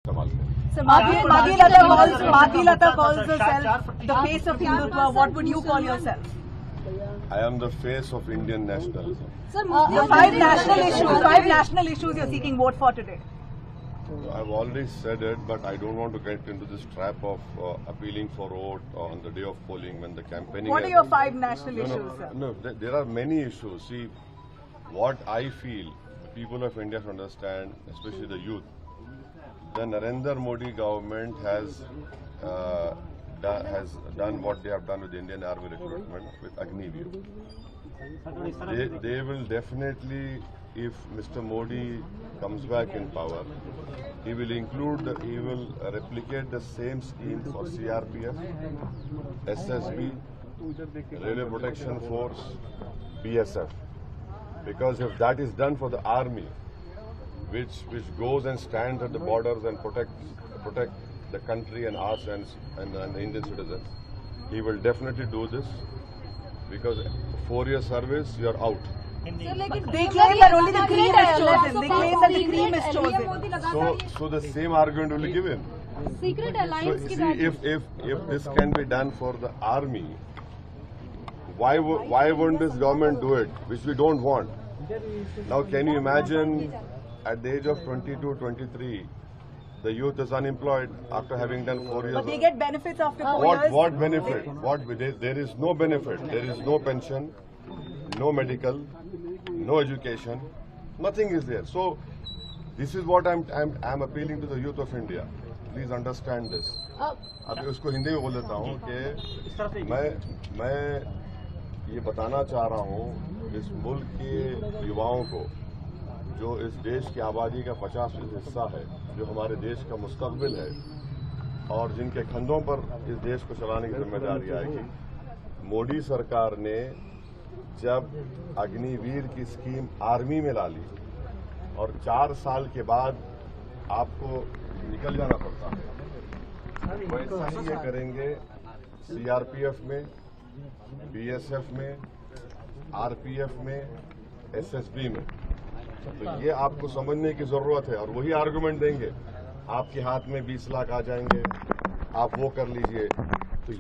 So Madhilata calls herself the face of Hindutva. What would you call yourself? I am the face of Indian nationalism. Sir, the five national issues you're seeking vote for today. I've already said it, but I don't want to get into this trap of appealing for vote on the day of polling when the campaigning. What are your five national issues, sir? No, there are many issues. See, what I feel the people of India should understand, especially the youth, the Narendra Modi government has done what they have done with the Indian Army recruitment with Agniveer. They will definitely, if Mr. Modi comes back in power, he will replicate the same scheme for CRPF, SSB, Railway Protection Force, BSF. Because if that is done for the army, which goes and stands at the borders and protect the country and us and the Indian citizens, he will definitely do this, because 4 year service, you are out. They claim that only the cream is chosen. They claim that the cream is chosen. So the same argument will be given. Secret alliance. So see, if this can be done for the army, why won't this government do it, which we don't want? Now, can you imagine at the age of 22, 23, the youth is unemployed after having done 4 years. But they get benefits after 4 years. What benefit? There is no benefit. There is no pension, no medical, no education. Nothing is there. So this is what I'm appealing to the youth of India. Please understand this. अभी उसको हिंदी में बोल देता हूँ कि मैं ये बताना चाह रहा हूँ इस मुल्क के युवाओं को, जो इस देश की आबादी का 50% हिस्सा है, जो हमारे देश का मुस्तकबिल है और जिनके कंधों पर इस देश को चलाने की जिम्मेदारी आएगी। मोदी सरकार ने जब अग्निवीर की स्कीम आर्मी में ला ली और 4 साल के बाद आपको निकल जाना पड़ता है, वैसा ही ये करेंगे सीआरपीएफ में, बीएसएफ में, आरपीएफ में, एसएसबी में। तो ये आपको समझने की जरूरत है और वही आर्गुमेंट देंगे, आपके हाथ में 20 लाख आ जाएंगे, आप वो कर लीजिए। तो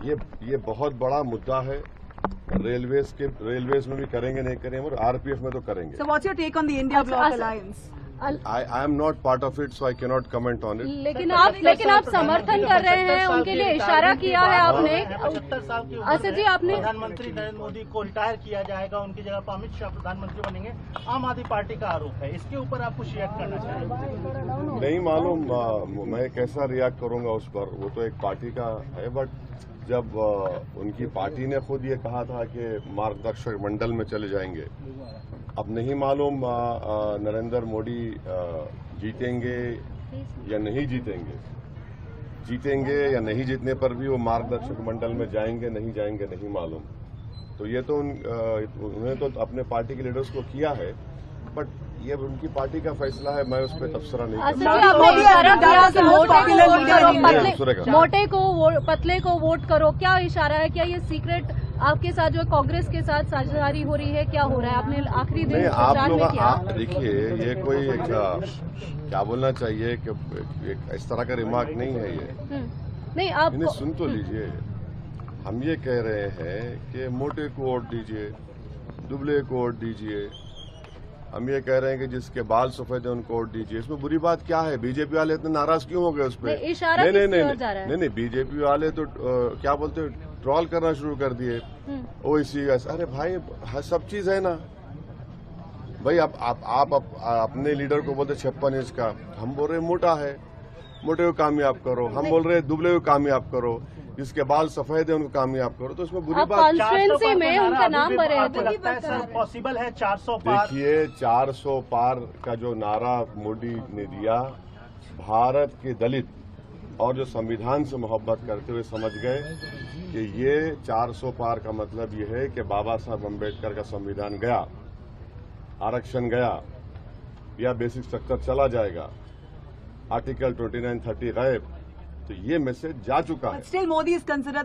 ये बहुत बड़ा मुद्दा है। रेलवेज में भी करेंगे, नहीं करेंगे, और आरपीएफ में तो करेंगे। So what's your take on the India Bloc Alliance? I am not part of it, so I cannot comment on it. लेकिन आप समर्थन कर रहे हैं, उनके लिए इशारा किया है आपने। 75 साल की असद जी, आपने प्रधानमंत्री नरेंद्र मोदी को रिटायर किया जाएगा, उनकी जगह पर अमित शाह प्रधानमंत्री बनेंगे, आम आदमी पार्टी का आरोप है। इसके ऊपर आप कुछ रिएक्ट करना चाहिए? नहीं मालूम मैं कैसा रिएक्ट करूंगा उस पर, वो तो एक पार्टी का है। बट जब उनकी पार्टी ने खुद ये कहा था कि मार्गदर्शक मंडल में चले जाएंगे, अब नहीं मालूम नरेंद्र मोदी जीतेंगे या नहीं जीतेंगे। जीतेंगे या नहीं जीतने पर भी वो मार्गदर्शक मंडल में जाएंगे नहीं जाएंगे नहीं मालूम। तो ये तो उन्होंने तो अपने पार्टी के लीडर्स को किया है, बट ये उनकी पार्टी का फैसला है, मैं उस पर तबसरा नहीं कर सकता। मोटे को पतले को वोट करो, क्या इशारा है? क्या ये सीक्रेट आपके साथ जो कांग्रेस के साथ साझेदारी हो रही है, क्या हो रहा है? आपने आखिरी दिन आप लोग देखिए, ये कोई क्या बोलना चाहिए कि इस तरह का रिमार्क नहीं है ये। नहीं, आप सुन तो लीजिए, हम ये कह रहे हैं कि मोटे को वोट दीजिए, दुबले को वोट दीजिए। हम ये कह रहे हैं कि जिसके बाल सफेद है उनको वोट दीजिए। इसमें बुरी बात क्या है? बीजेपी वाले इतने नाराज क्यों हो गए उस पर? नहीं, बीजेपी वाले तो क्या बोलते हैं, ट्रॉल करना शुरू कर दिए। ओ इसी, अरे भाई सब चीज है ना भाई। आप अपने लीडर को बोलते 56 इंच का, हम बोल रहे मोटा है, मोटे को कामयाब करो। हम बोल रहे दुबले को कामयाब करो, जिसके बाल सफेद है उनको कामयाब करो। तो इसमें बुरी बात कॉन्स्टिट्यूएंसी में उनका नाम पर लगता है सर पॉसिबल है 400 पार? देखिए, 400 पार का जो नारा मोदी ने दिया, भारत के दलित और जो संविधान से मोहब्बत करते हुए समझ गए कि ये 400 पार का मतलब ये है कि बाबा साहब अम्बेडकर का संविधान गया, आरक्षण गया, या बेसिक स्ट्रक्चर चला जाएगा, आर्टिकल 29, 30 गायब। तो ये मैसेज जा चुका है। Still Modi is considered